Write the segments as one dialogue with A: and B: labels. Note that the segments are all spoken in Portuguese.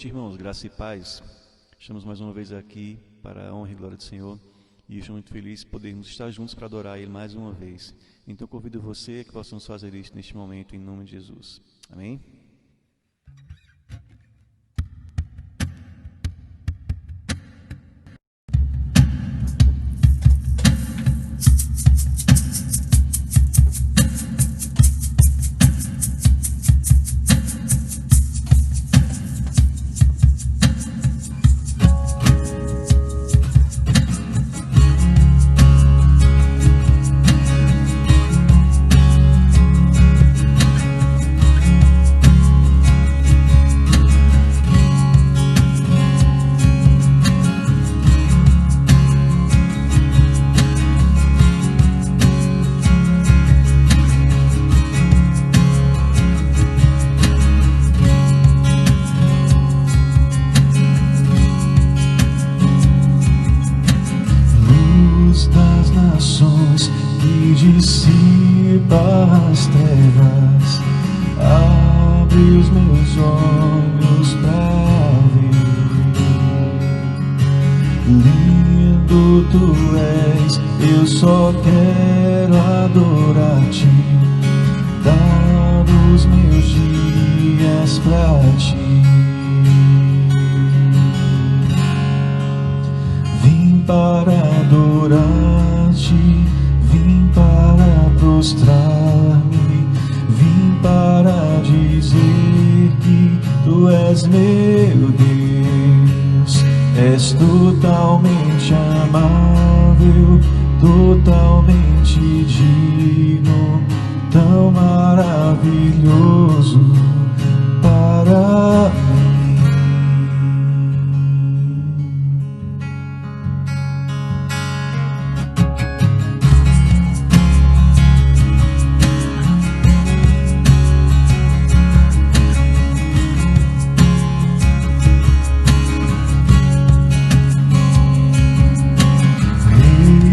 A: noite, irmãos, graça e paz. Estamos mais uma vez aqui para a honra e glória do Senhor e estou muito feliz de podermos estar juntos para adorar Ele mais uma vez. Então convido você a que possamos fazer isso neste momento em nome de Jesus. Amém?
B: Que dissipa as trevas, abre os meus olhos pra ver. Lindo tu és, eu só quero adorar-te, dar os meus dias pra ti. Vim para adorar-te, vim para prostrar-me, vim para dizer que tu és meu Deus. És totalmente amável, totalmente digno, tão maravilhoso para mim.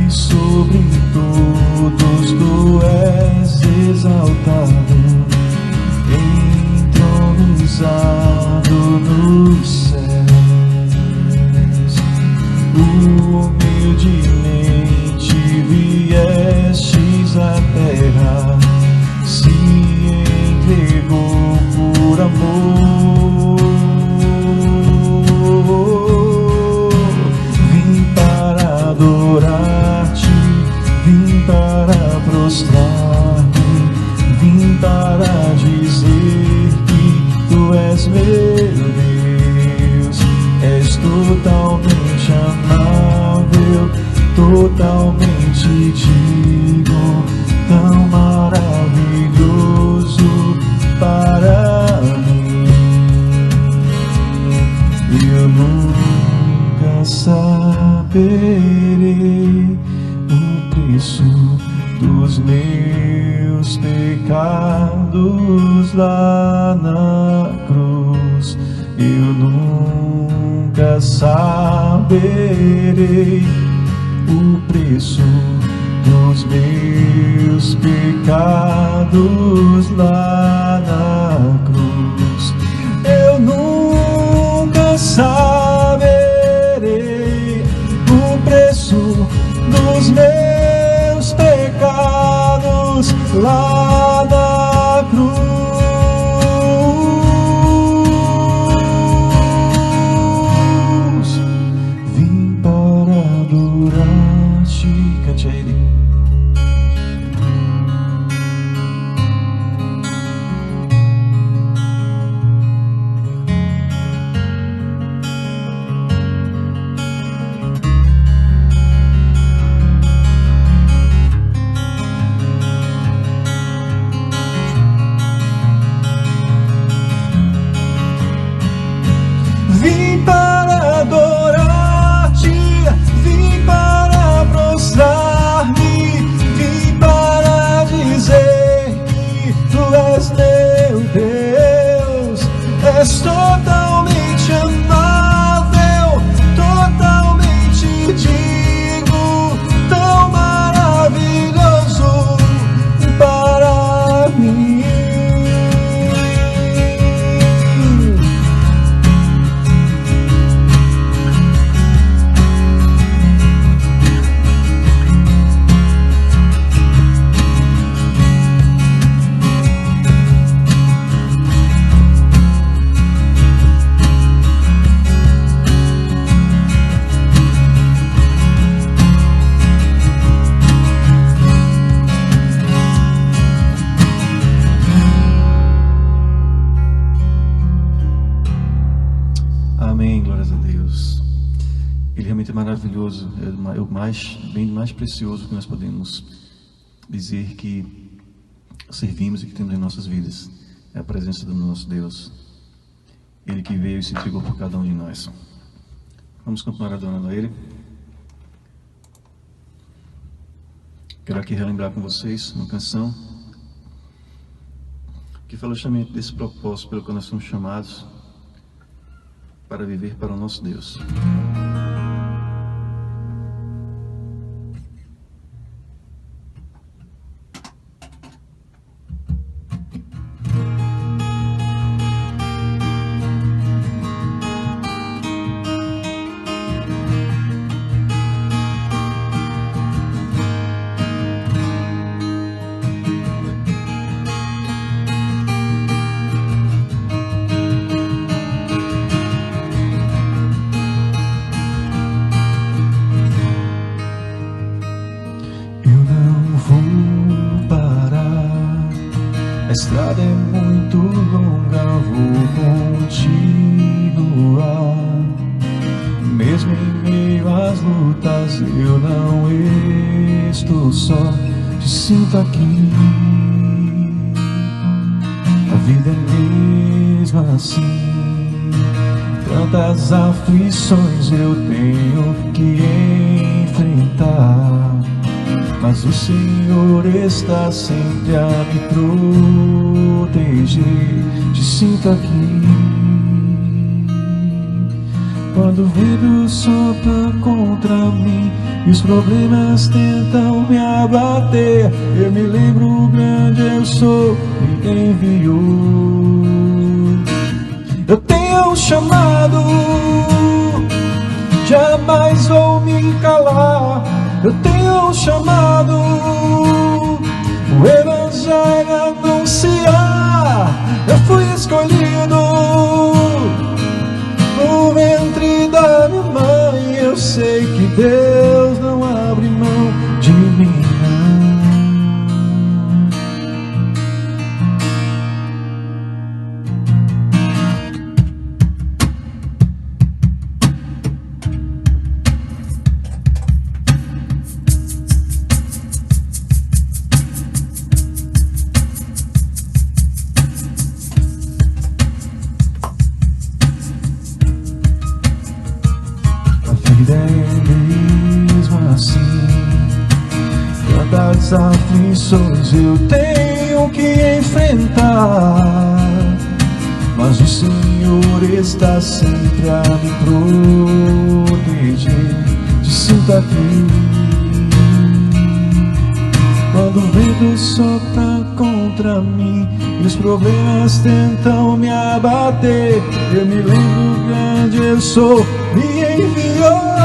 B: Sobre todos tu és exaltado, entronizado nos céus. Humildemente viestes à terra, se entregou por amor. Vim para adorar-te, vim para prostrar-me, vim para dizer que tu és meu Deus. És totalmente amável, totalmente digno, tão maravilhoso para mim. Eu nunca saberei o preço dos meus pecados lá na cruz. Eu nunca saberei o preço dos meus pecados lá na cruz. Eu nunca saberei o preço dos meus pecados lá na cruz. Vim para adorar-te. Cante a Ele.
A: maravilhoso, é o bem mais precioso que nós podemos dizer que servimos e que temos em nossas vidas. É a presença do nosso Deus. Ele que veio e se entregou por cada um de nós. Vamos continuar adorando a Ele. Quero aqui relembrar com vocês uma canção que fala justamente desse propósito pelo qual nós somos chamados para viver para o nosso Deus.
B: A estrada é muito longa, vou continuar. Mesmo em meio às lutas, eu não estou só. Te sinto aqui. A vida é mesmo assim. Tantas aflições eu tenho que enfrentar, mas o Senhor está sempre a me proteger. Te sinto aqui. Quando o vento sopra contra mim e os problemas tentam me abater, eu me lembro o grande eu sou e enviou. Eu tenho um chamado, jamais vou me calar. Eu tenho um chamado, o Evangelho anunciar. Eu fui escolhido no ventre da minha mãe. Eu sei que Deus não abre mão de mim. Mesmo assim, tantas aflições eu tenho que enfrentar, mas o Senhor está sempre a me proteger. Te sinto aqui. Quando o vento sopra contra mim e os problemas tentam me abater, eu me lembro grande eu sou, me enviou.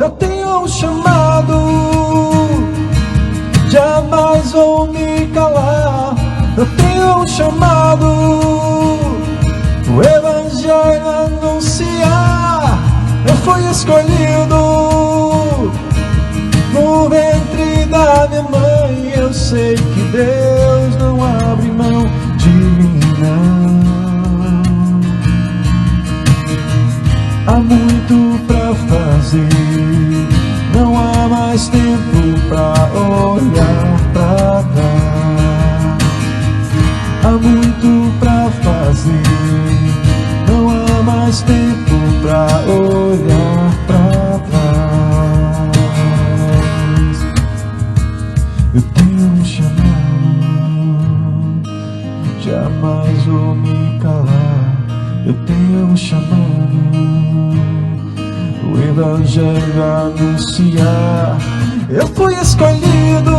B: Eu tenho um chamado, jamais vou me calar. Eu tenho um chamado, o Evangelho anunciar. Eu fui escolhido no ventre da minha mãe. Eu sei que Deus não abre mão de mim, não. Há muito pra fazer, não há mais tempo pra olhar pra trás. Há muito pra fazer, não há mais tempo pra olhar pra trás. Eu tenho um chamado, jamais vou me calar. Eu tenho um chamado, o Evangelho anunciar. Eu fui escolhido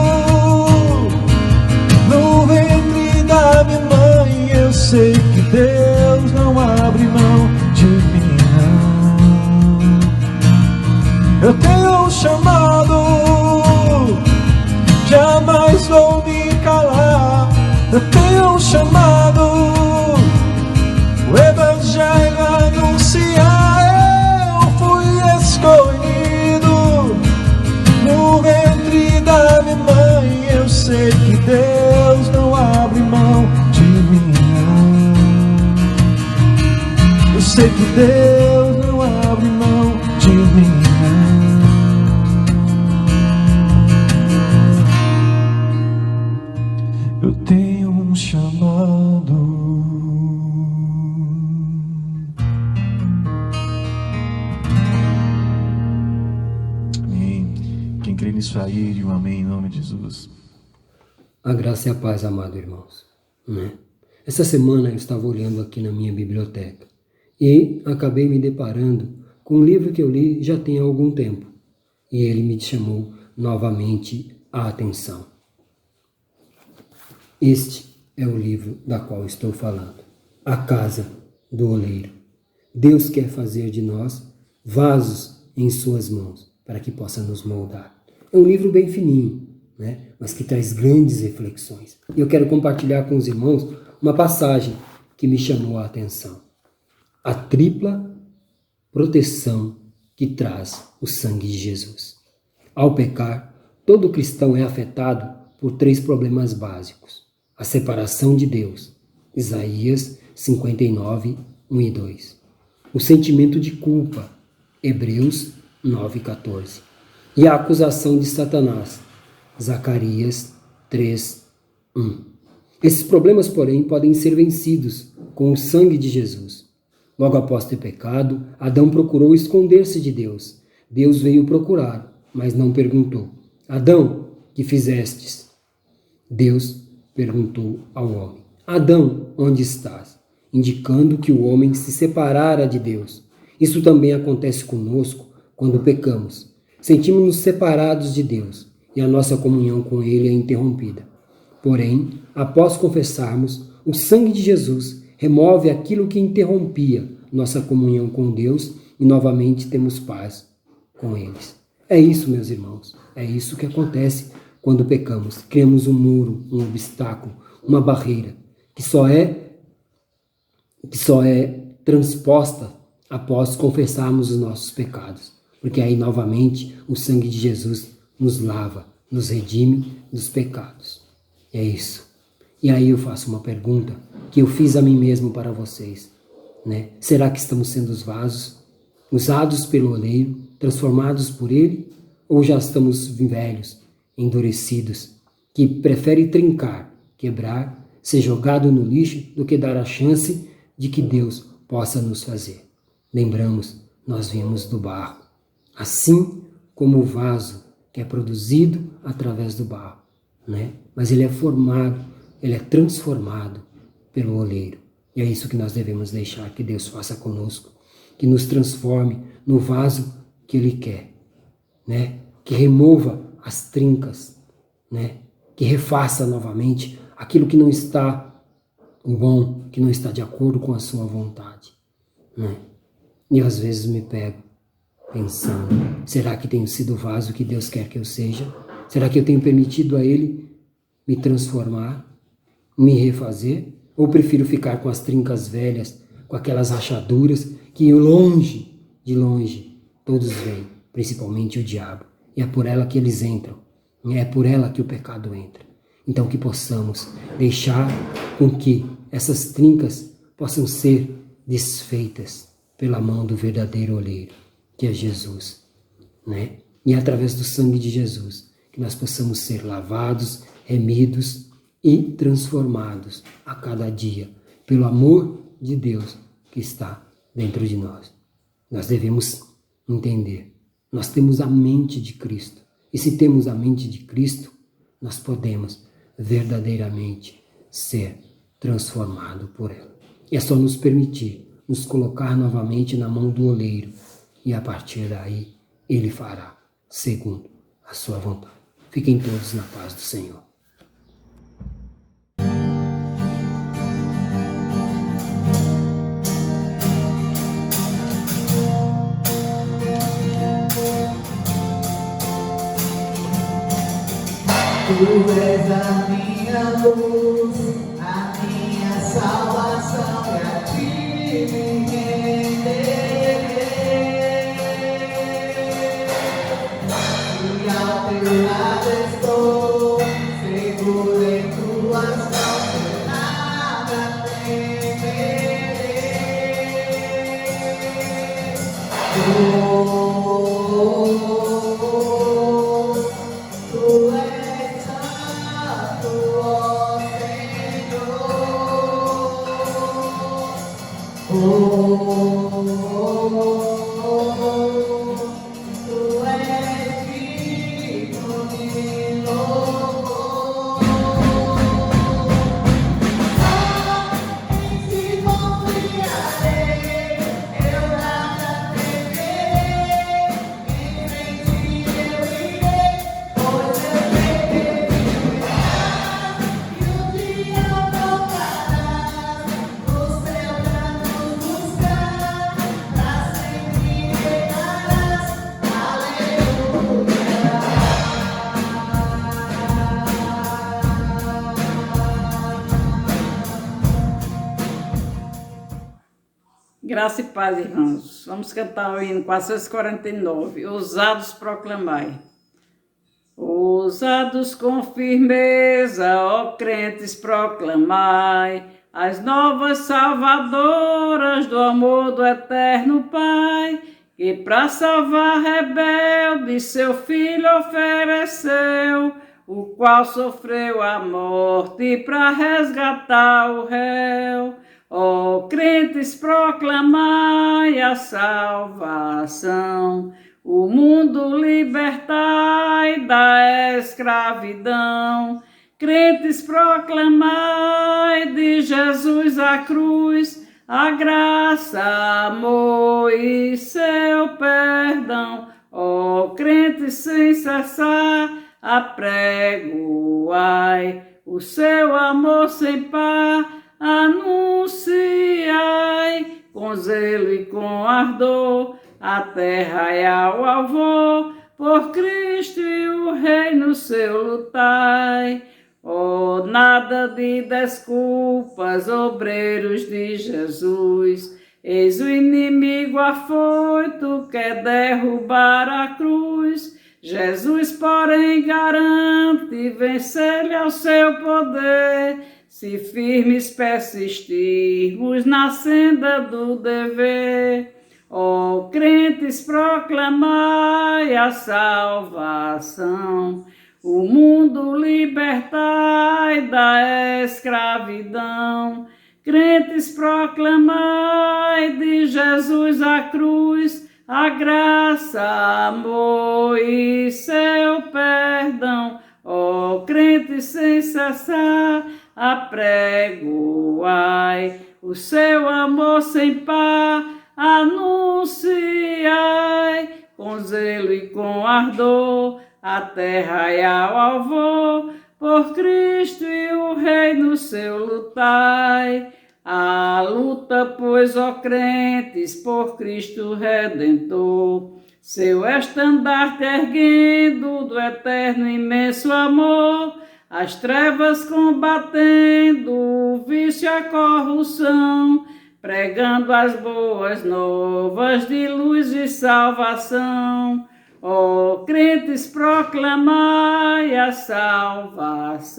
B: no ventre da minha mãe. Eu sei que Deus não abre mão de mim, não. Eu tenho um chamado, jamais vou me calar. Eu tenho um chamado, o Evangelho anunciar. Eu fui escolhido no ventre da minha mãe. Eu sei que Deus não abre mão de mim, não. Eu sei que Deus não abre mão crê nisso aí e um amém em nome de Jesus.
C: A graça e a paz, amado irmãos. Essa semana eu estava olhando aqui na minha biblioteca e acabei me deparando com um livro que eu li já tem algum tempo e ele me chamou novamente a atenção. Este é o livro da qual estou falando, A Casa do Oleiro. Deus quer fazer de nós vasos em suas mãos para que possa nos moldar. É um livro bem fininho, mas que traz grandes reflexões. E eu quero compartilhar com os irmãos uma passagem que me chamou a atenção. A tripla proteção que traz o sangue de Jesus. Ao pecar, todo cristão é afetado por 3 problemas básicos. A separação de Deus, Isaías 59, 1 e 2. O sentimento de culpa, Hebreus 9, 14. E a acusação de Satanás, Zacarias 3, 1. Esses problemas, porém, podem ser vencidos com o sangue de Jesus. Logo após ter pecado, Adão procurou esconder-se de Deus. Deus veio procurar, mas não perguntou: Adão, que fizestes? Deus perguntou ao homem: Adão, onde estás? Indicando que o homem se separara de Deus. Isso também acontece conosco quando pecamos. Sentimos-nos separados de Deus e a nossa comunhão com Ele é interrompida. Porém, após confessarmos, o sangue de Jesus remove aquilo que interrompia nossa comunhão com Deus e novamente temos paz com eles. É isso, meus irmãos, é isso que acontece quando pecamos. Criamos um muro, um obstáculo, uma barreira que só é transposta após confessarmos os nossos pecados. Porque aí novamente o sangue de Jesus nos lava, nos redime dos pecados. É isso. E aí eu faço uma pergunta que eu fiz a mim mesmo para vocês. Será que estamos sendo os vasos, usados pelo oleiro, transformados por ele? Ou já estamos velhos, endurecidos, que prefere trincar, quebrar, ser jogado no lixo do que dar a chance de que Deus possa nos fazer? Lembramos, nós viemos do barro. Assim como o vaso que é produzido através do barro, mas ele é formado, ele é transformado pelo oleiro. E é isso que nós devemos deixar que Deus faça conosco, que nos transforme no vaso que Ele quer, que remova as trincas, que refaça novamente aquilo que não está bom, que não está de acordo com a sua vontade. E às vezes me pego pensando, será que tenho sido o vaso que Deus quer que eu seja? Será que eu tenho permitido a Ele me transformar, me refazer? Ou prefiro ficar com as trincas velhas, com aquelas rachaduras que de longe, todos veem, principalmente o diabo. E é por ela que eles entram, é por ela que o pecado entra. Então que possamos deixar com que essas trincas possam ser desfeitas pela mão do verdadeiro oleiro, que é Jesus. E é através do sangue de Jesus que nós possamos ser lavados, remidos e transformados a cada dia pelo amor de Deus que está dentro de nós. Nós devemos entender, nós temos a mente de Cristo. E se temos a mente de Cristo, nós podemos verdadeiramente ser transformados por ela. É só nos permitir nos colocar novamente na mão do oleiro e a partir daí Ele fará segundo a sua vontade. Fiquem todos na paz do Senhor.
D: Tu és a minha luz, a minha salvação, e a ti me renderei. E ao teu lado estou, seguro em tuas mãos, e nada temerei. Tu és santo, ó Senhor. Tu és vivo.
E: Graça e paz, irmãos. Vamos cantar o hino 449. Ousados proclamai. Ousados com firmeza, ó crentes, proclamai as novas salvadoras do amor do eterno Pai, que para salvar rebelde seu filho ofereceu, o qual sofreu a morte para resgatar o réu. Ó crentes, proclamai a salvação, o mundo libertai da escravidão. Crentes, proclamai de Jesus a cruz, a graça, amor e seu perdão. Ó crentes, sem cessar, apregoai o seu amor sem par, anunciai com zelo e com ardor a terra e ao alvor, por Cristo e o reino seu lutai. Oh, nada de desculpas, obreiros de Jesus, eis o inimigo afoito, quer derrubar a cruz. Jesus, porém, garante vencer-lhe ao seu poder, se firmes persistirmos na senda do dever. Ó crentes, proclamai a salvação, o mundo libertai da escravidão. Crentes, proclamai de Jesus a cruz, a graça, amor e seu perdão. Ó crentes, sem cessar, apregoai o seu amor sem par, anunciai com zelo e com ardor a terra e ao alvor, por Cristo e o reino seu lutai. A luta, pois, ó crentes, por Cristo Redentor, seu estandarte erguendo do eterno imenso amor, as trevas combatendo, o vício e a corrupção, pregando as boas novas de luz e salvação. Ó crentes, proclamai a salvação,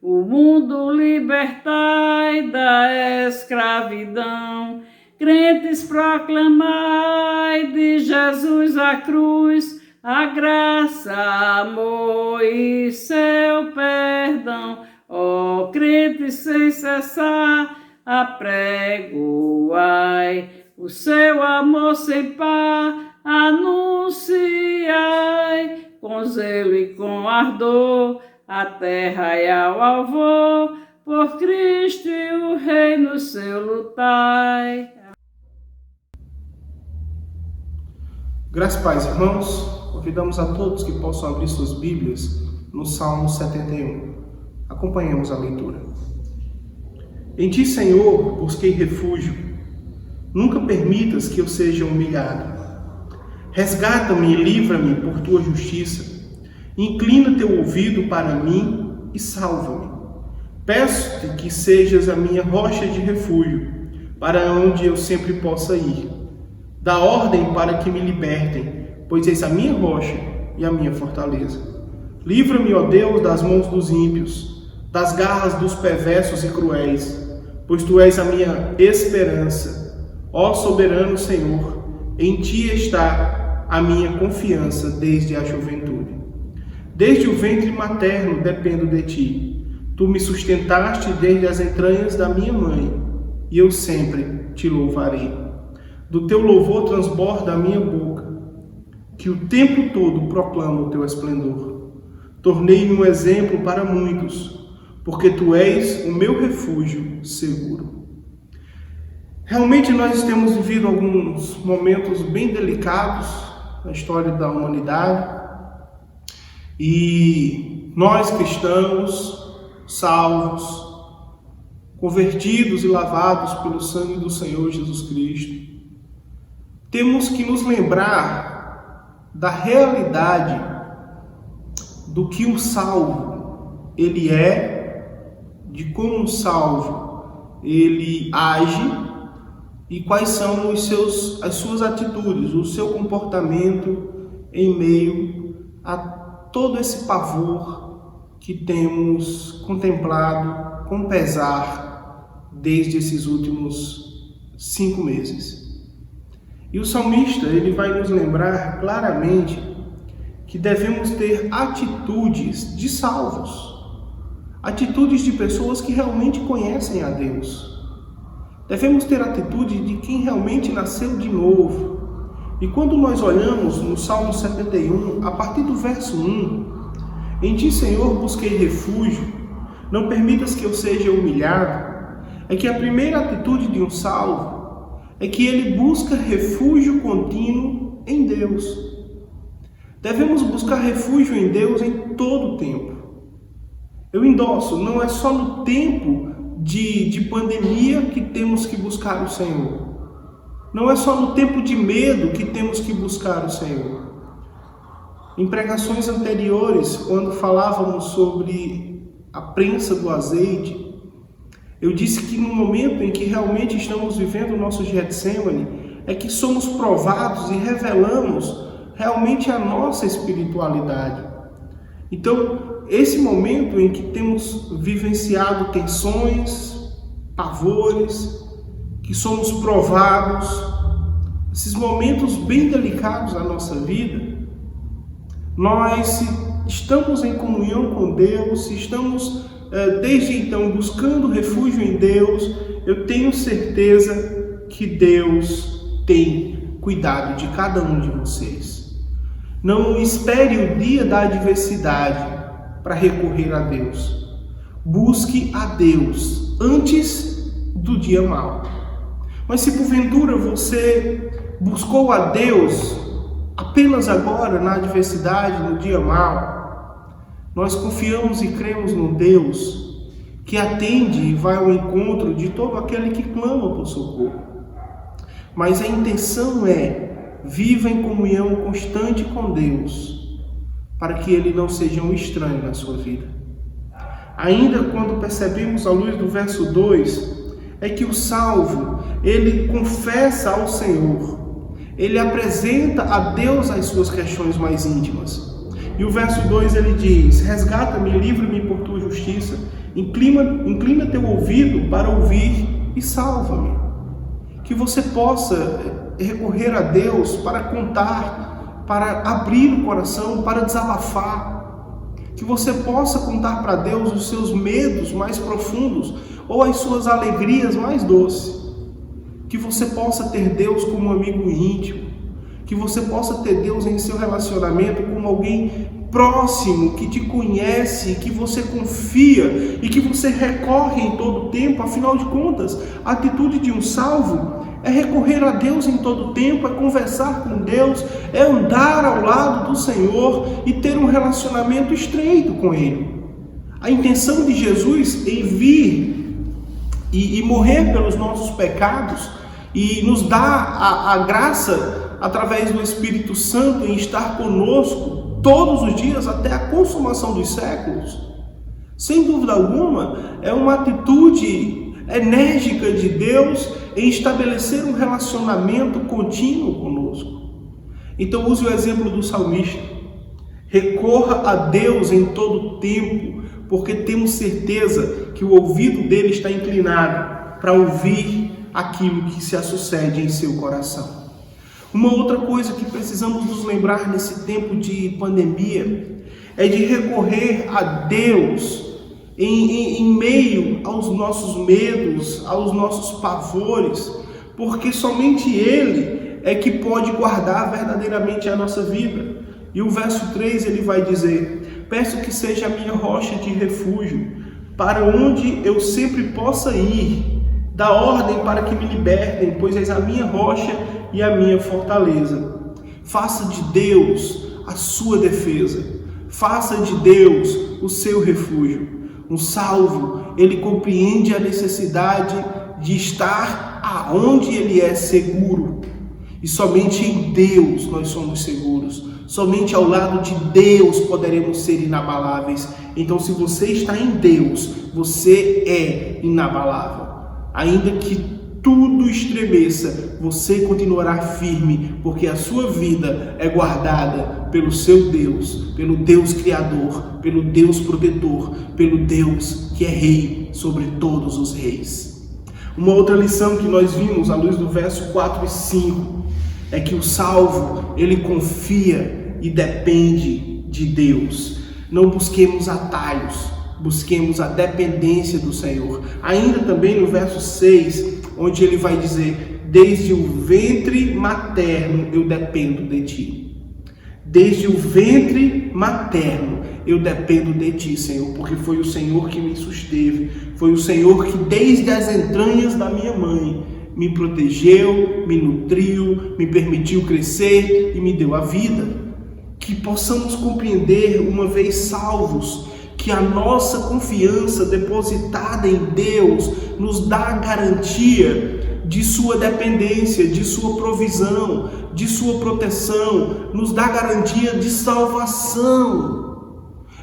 E: o mundo libertai da escravidão. Crentes, proclamai de Jesus a cruz, a graça, amor e seu perdão. Ó crentes, sem cessar, apregoai o seu amor sem par, anunciai com zelo e com ardor a terra e ao alvor, por Cristo e o reino seu lutai.
F: Graças e paz, irmãos. Convidamos a todos que possam abrir suas Bíblias no Salmo 71. Acompanhemos a leitura. Em ti, Senhor, busquei refúgio. Nunca permitas que eu seja humilhado. Resgata-me e livra-me por tua justiça. Inclina teu ouvido para mim e salva-me. Peço-te que sejas a minha rocha de refúgio, para onde eu sempre possa ir. Dá ordem para que me libertem, pois és a minha rocha e a minha fortaleza. Livra-me, ó Deus, das mãos dos ímpios, das garras dos perversos e cruéis, pois tu és a minha esperança. Ó soberano Senhor, em ti está a minha confiança desde a juventude. Desde o ventre materno dependo de ti. Tu me sustentaste desde as entranhas da minha mãe, e eu sempre te louvarei. Do teu louvor transborda a minha boca, que o tempo todo proclama o teu esplendor. Tornei-me um exemplo para muitos, porque tu és o meu refúgio seguro. Realmente nós temos vivido alguns momentos bem delicados na história da humanidade, e nós cristãos, salvos, convertidos e lavados pelo sangue do Senhor Jesus Cristo, temos que nos lembrar da realidade do que um salvo ele é, de como um salvo ele age e quais são as suas atitudes, o seu comportamento em meio a todo esse pavor que temos contemplado com pesar desde esses últimos 5 meses. E o salmista, ele vai nos lembrar claramente que devemos ter atitudes de salvos, atitudes de pessoas que realmente conhecem a Deus. Devemos ter atitude de quem realmente nasceu de novo. E quando nós olhamos no Salmo 71, a partir do verso 1, em Ti, Senhor, busquei refúgio, não permitas que eu seja humilhado, é que a primeira atitude de um salvo é que ele busca refúgio contínuo em Deus. Devemos buscar refúgio em Deus em todo o tempo. Eu endosso, não é só no tempo de pandemia que temos que buscar o Senhor. Não é só no tempo de medo que temos que buscar o Senhor. Em pregações anteriores, quando falávamos sobre a prensa do azeite, eu disse que no momento em que realmente estamos vivendo o nosso Getsemane, é que somos provados e revelamos realmente a nossa espiritualidade. Então, esse momento em que temos vivenciado tensões, pavores, que somos provados, esses momentos bem delicados da nossa vida, nós, se estamos em comunhão com Deus, se estamos desde então buscando refúgio em Deus, eu tenho certeza que Deus tem cuidado de cada um de vocês. Não espere o dia da adversidade para recorrer a Deus. Busque a Deus antes do dia mau. Mas se porventura você buscou a Deus apenas agora na adversidade, no dia mau, nós confiamos e cremos no Deus que atende e vai ao encontro de todo aquele que clama por socorro. Mas a intenção é: viva em comunhão constante com Deus, para que Ele não seja um estranho na sua vida. Ainda quando percebemos à luz do verso 2, é que o salvo, ele confessa ao Senhor, ele apresenta a Deus as suas questões mais íntimas. E o verso 2 ele diz: resgata-me, livra-me por tua justiça, inclina teu ouvido para ouvir e salva-me. Que você possa recorrer a Deus para contar, para abrir o coração, para desabafar. Que você possa contar para Deus os seus medos mais profundos ou as suas alegrias mais doces. Que você possa ter Deus como amigo íntimo. Que você possa ter Deus em seu relacionamento como alguém próximo, que te conhece, que você confia e que você recorre em todo o tempo. Afinal de contas, a atitude de um salvo é recorrer a Deus em todo o tempo, é conversar com Deus, é andar ao lado do Senhor e ter um relacionamento estreito com Ele. A intenção de Jesus em vir e morrer pelos nossos pecados e nos dar a graça através do Espírito Santo em estar conosco todos os dias até a consumação dos séculos, sem dúvida alguma, é uma atitude enérgica de Deus em estabelecer um relacionamento contínuo conosco. Então use o exemplo do salmista. Recorra a Deus em todo o tempo, porque temos certeza que o ouvido dele está inclinado para ouvir aquilo que se sucede em seu coração. Uma outra coisa que precisamos nos lembrar nesse tempo de pandemia é de recorrer a Deus em meio aos nossos medos, aos nossos pavores, porque somente Ele é que pode guardar verdadeiramente a nossa vida. E o verso 3 ele vai dizer: peço que seja a minha rocha de refúgio, para onde eu sempre possa ir, dá ordem para que me libertem, pois és a minha rocha e a minha fortaleza. Faça de Deus a sua defesa, faça de Deus o seu refúgio. Um salvo, ele compreende a necessidade de estar aonde ele é seguro. E somente em Deus nós somos seguros. Somente ao lado de Deus poderemos ser inabaláveis. Então, se você está em Deus, você é inabalável. Ainda que tudo estremeça, você continuará firme, porque a sua vida é guardada pelo seu Deus, pelo Deus Criador, pelo Deus Protetor, pelo Deus que é Rei sobre todos os reis. Uma outra lição que nós vimos à luz do verso 4 e 5 é que o salvo, ele confia e depende de Deus. Não busquemos atalhos, busquemos a dependência do Senhor. Ainda também no verso 6, onde ele vai dizer: desde o ventre materno eu dependo de ti. Desde o ventre materno eu dependo de ti, Senhor, porque foi o Senhor que me susteve, foi o Senhor que desde as entranhas da minha mãe me protegeu, me nutriu, me permitiu crescer e me deu a vida. Que possamos compreender, uma vez salvos, que a nossa confiança depositada em Deus nos dá a garantia de sua dependência, de sua provisão, de sua proteção, nos dá a garantia de salvação.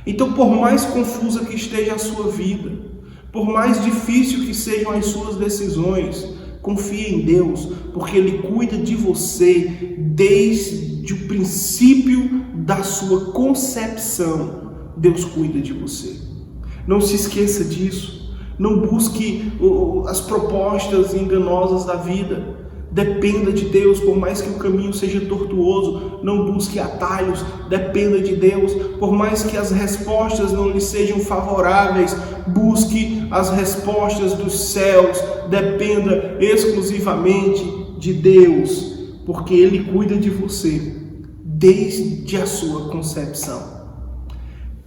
F: Então, por mais confusa que esteja a sua vida, por mais difícil que sejam as suas decisões, confie em Deus, porque Ele cuida de você desde o princípio da sua concepção. Deus cuida de você. Não se esqueça disso. Não busque as propostas enganosas da vida. Dependa de Deus, por mais que o caminho seja tortuoso. Não busque atalhos. Dependa de Deus. Por mais que as respostas não lhe sejam favoráveis, busque as respostas dos céus. Dependa exclusivamente de Deus, porque Ele cuida de você desde a sua concepção.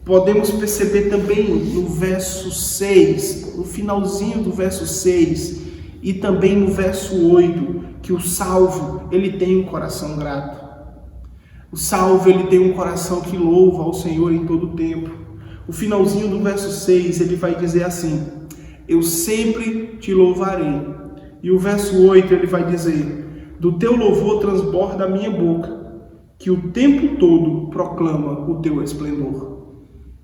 F: Podemos perceber também no verso 6, no finalzinho do verso 6 e também no verso 8, que o salvo, ele tem um coração grato. O salvo, ele tem um coração que louva ao Senhor em todo o tempo. O finalzinho do verso 6, ele vai dizer assim: eu sempre te louvarei. E o verso 8, ele vai dizer: do teu louvor transborda a minha boca, que o tempo todo proclama o teu esplendor.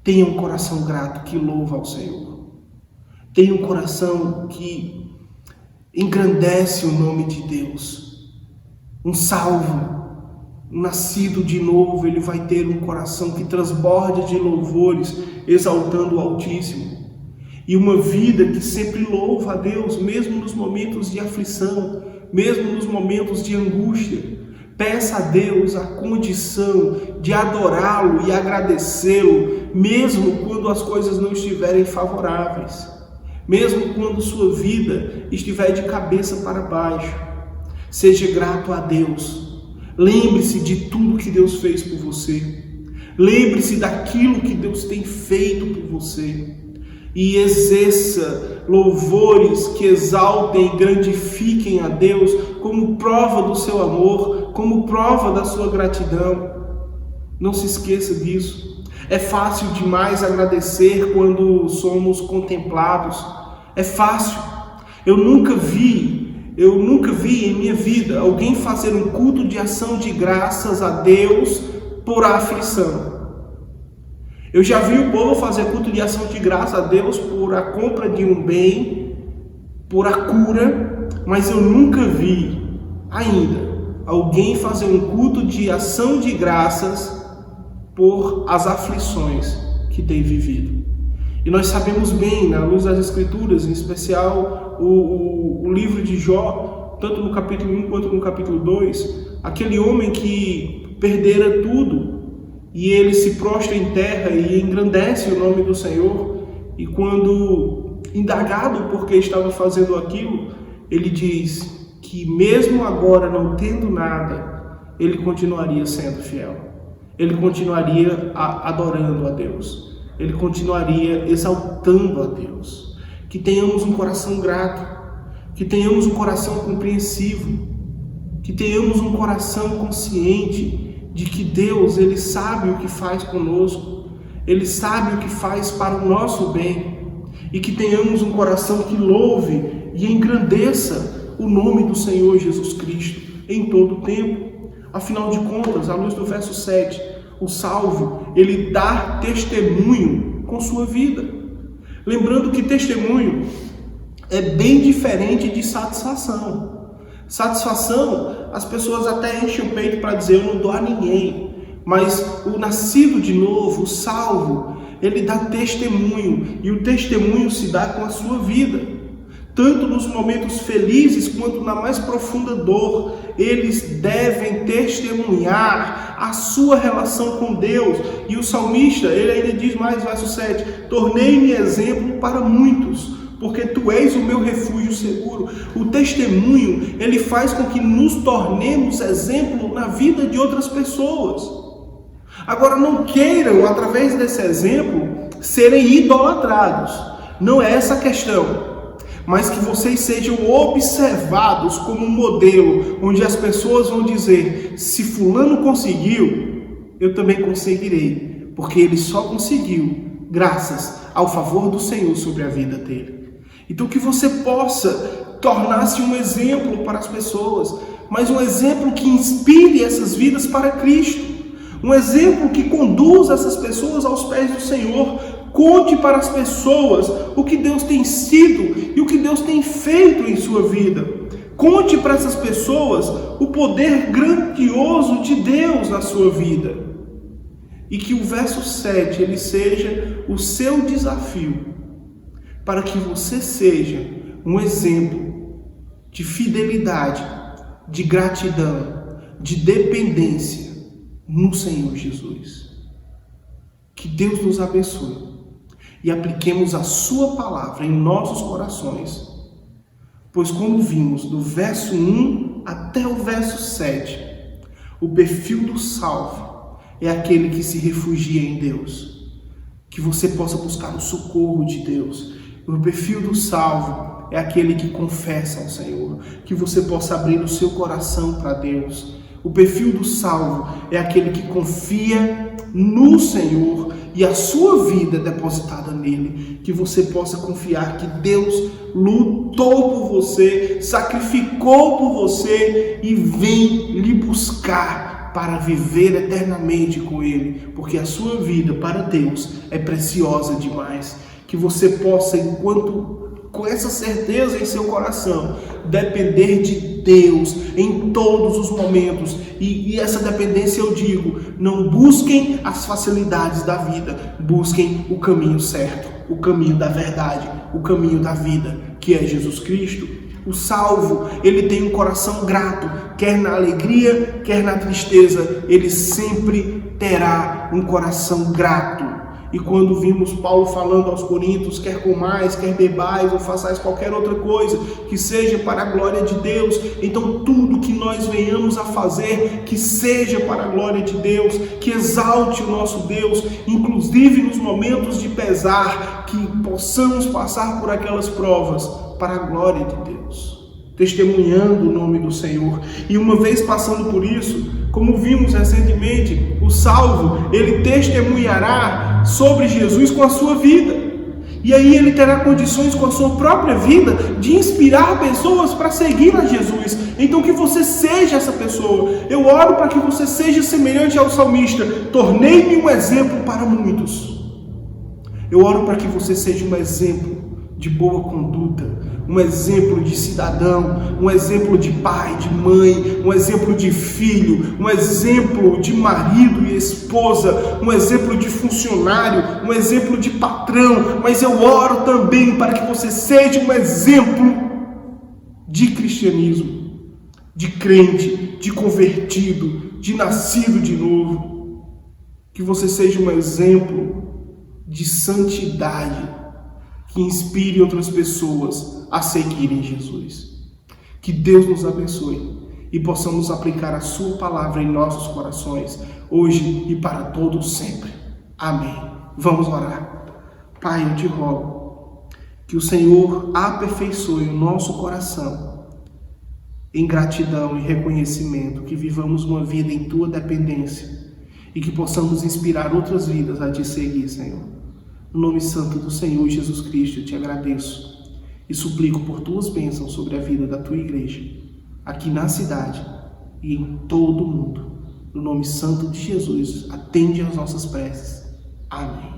F: Tenha um coração grato que louva ao Senhor. Tenha um coração que engrandece o nome de Deus. Um salvo, um nascido de novo, ele vai ter um coração que transborde de louvores, exaltando o Altíssimo. E uma vida que sempre louva a Deus, mesmo nos momentos de aflição, mesmo nos momentos de angústia. Peça a Deus a condição de adorá-lo e agradecê-lo, mesmo quando as coisas não estiverem favoráveis, mesmo quando sua vida estiver de cabeça para baixo. Seja grato a Deus. Lembre-se de tudo que Deus fez por você. Lembre-se daquilo que Deus tem feito por você. E exerça louvores que exaltem e grandifiquem a Deus como prova do seu amor, como prova da sua gratidão. Não se esqueça disso. É fácil demais agradecer quando somos contemplados. É fácil. Eu nunca vi em minha vida alguém fazer um culto de ação de graças a Deus por aflição. Eu já vi o povo fazer culto de ação de graça a Deus por a compra de um bem, por a cura, mas eu nunca vi ainda alguém fazer um culto de ação de graças por as aflições que tem vivido. E nós sabemos bem, na luz das Escrituras, em especial o livro de Jó, tanto no capítulo 1 quanto no capítulo 2, aquele homem que perdera tudo, e ele se prostra em terra e engrandece o nome do Senhor. E quando indagado por que estava fazendo aquilo, ele diz que mesmo agora não tendo nada, ele continuaria sendo fiel. Ele continuaria adorando a Deus. Ele continuaria exaltando a Deus. Que tenhamos um coração grato. Que tenhamos um coração compreensivo. Que tenhamos um coração consciente de que Deus, Ele sabe o que faz conosco, Ele sabe o que faz para o nosso bem, e que tenhamos um coração que louve e engrandeça o nome do Senhor Jesus Cristo em todo o tempo. Afinal de contas, à luz do verso 7, o salvo, ele dá testemunho com sua vida. Lembrando que testemunho é bem diferente de satisfação. Satisfação, as pessoas até enchem o peito para dizer: eu não dou a ninguém. Mas o nascido de novo, o salvo, ele dá testemunho, e o testemunho se dá com a sua vida. Tanto nos momentos felizes quanto na mais profunda dor, eles devem testemunhar a sua relação com Deus. E o salmista, ele ainda diz mais, verso 7, tornei-me exemplo para muitos, porque tu és o meu refúgio seguro. O testemunho, ele faz com que nos tornemos exemplo na vida de outras pessoas. Agora, não queiram, através desse exemplo, serem idolatrados. Não é essa a questão. Mas que vocês sejam observados como um modelo, onde as pessoas vão dizer: se fulano conseguiu, eu também conseguirei, porque ele só conseguiu graças ao favor do Senhor sobre a vida dele. Então que você possa tornar-se um exemplo para as pessoas, mas um exemplo que inspire essas vidas para Cristo, um exemplo que conduza essas pessoas aos pés do Senhor. Conte para as pessoas o que Deus tem sido e o que Deus tem feito em sua vida. Conte para essas pessoas o poder grandioso de Deus na sua vida. E que o verso 7 ele seja o seu desafio, para que você seja um exemplo de fidelidade, de gratidão, de dependência no Senhor Jesus. Que Deus nos abençoe e apliquemos a sua palavra em nossos corações, pois como vimos do verso 1 até o verso 7, o perfil do salvo é aquele que se refugia em Deus. Que você possa buscar o socorro de Deus. O perfil do salvo é aquele que confessa ao Senhor. Que você possa abrir o seu coração para Deus. O perfil do salvo é aquele que confia no Senhor e a sua vida é depositada nele. Que você possa confiar que Deus lutou por você, sacrificou por você e vem lhe buscar para viver eternamente com ele, porque a sua vida para Deus é preciosa demais. Que você possa, com essa certeza em seu coração, depender de Deus em todos os momentos. E essa dependência eu digo, não busquem as facilidades da vida, busquem o caminho certo, o caminho da verdade, o caminho da vida, que é Jesus Cristo. O salvo, ele tem um coração grato, quer na alegria, quer na tristeza, ele sempre terá um coração grato. E quando vimos Paulo falando aos Coríntios, quer comais, quer bebais ou façais qualquer outra coisa, que seja para a glória de Deus, então tudo que nós venhamos a fazer, que seja para a glória de Deus, que exalte o nosso Deus, inclusive nos momentos de pesar, que possamos passar por aquelas provas para a glória de Deus, testemunhando o nome do Senhor. E uma vez passando por isso, como vimos recentemente, o salvo, ele testemunhará sobre Jesus com a sua vida. E aí ele terá condições com a sua própria vida de inspirar pessoas para seguir a Jesus. Então que você seja essa pessoa. Eu oro para que você seja semelhante ao salmista. Tornei-me um exemplo para muitos. Eu oro para que você seja um exemplo de boa conduta, um exemplo de cidadão, um exemplo de pai, de mãe, um exemplo de filho, um exemplo de marido e esposa, um exemplo de funcionário, um exemplo de patrão. Mas eu oro também para que você seja um exemplo de cristianismo, de crente, de convertido, de nascido de novo. Que você seja um exemplo de santidade, que inspire outras pessoas a seguirem Jesus. Que Deus nos abençoe e possamos aplicar a sua palavra em nossos corações, hoje e para todos sempre. Amém. Vamos orar. Pai, eu te rogo que o Senhor aperfeiçoe o nosso coração em gratidão e reconhecimento, que vivamos uma vida em tua dependência e que possamos inspirar outras vidas a te seguir, Senhor. No nome santo do Senhor Jesus Cristo, eu te agradeço e suplico por tuas bênçãos sobre a vida da tua igreja, aqui na cidade e em todo o mundo. No nome santo de Jesus, atende às nossas preces. Amém.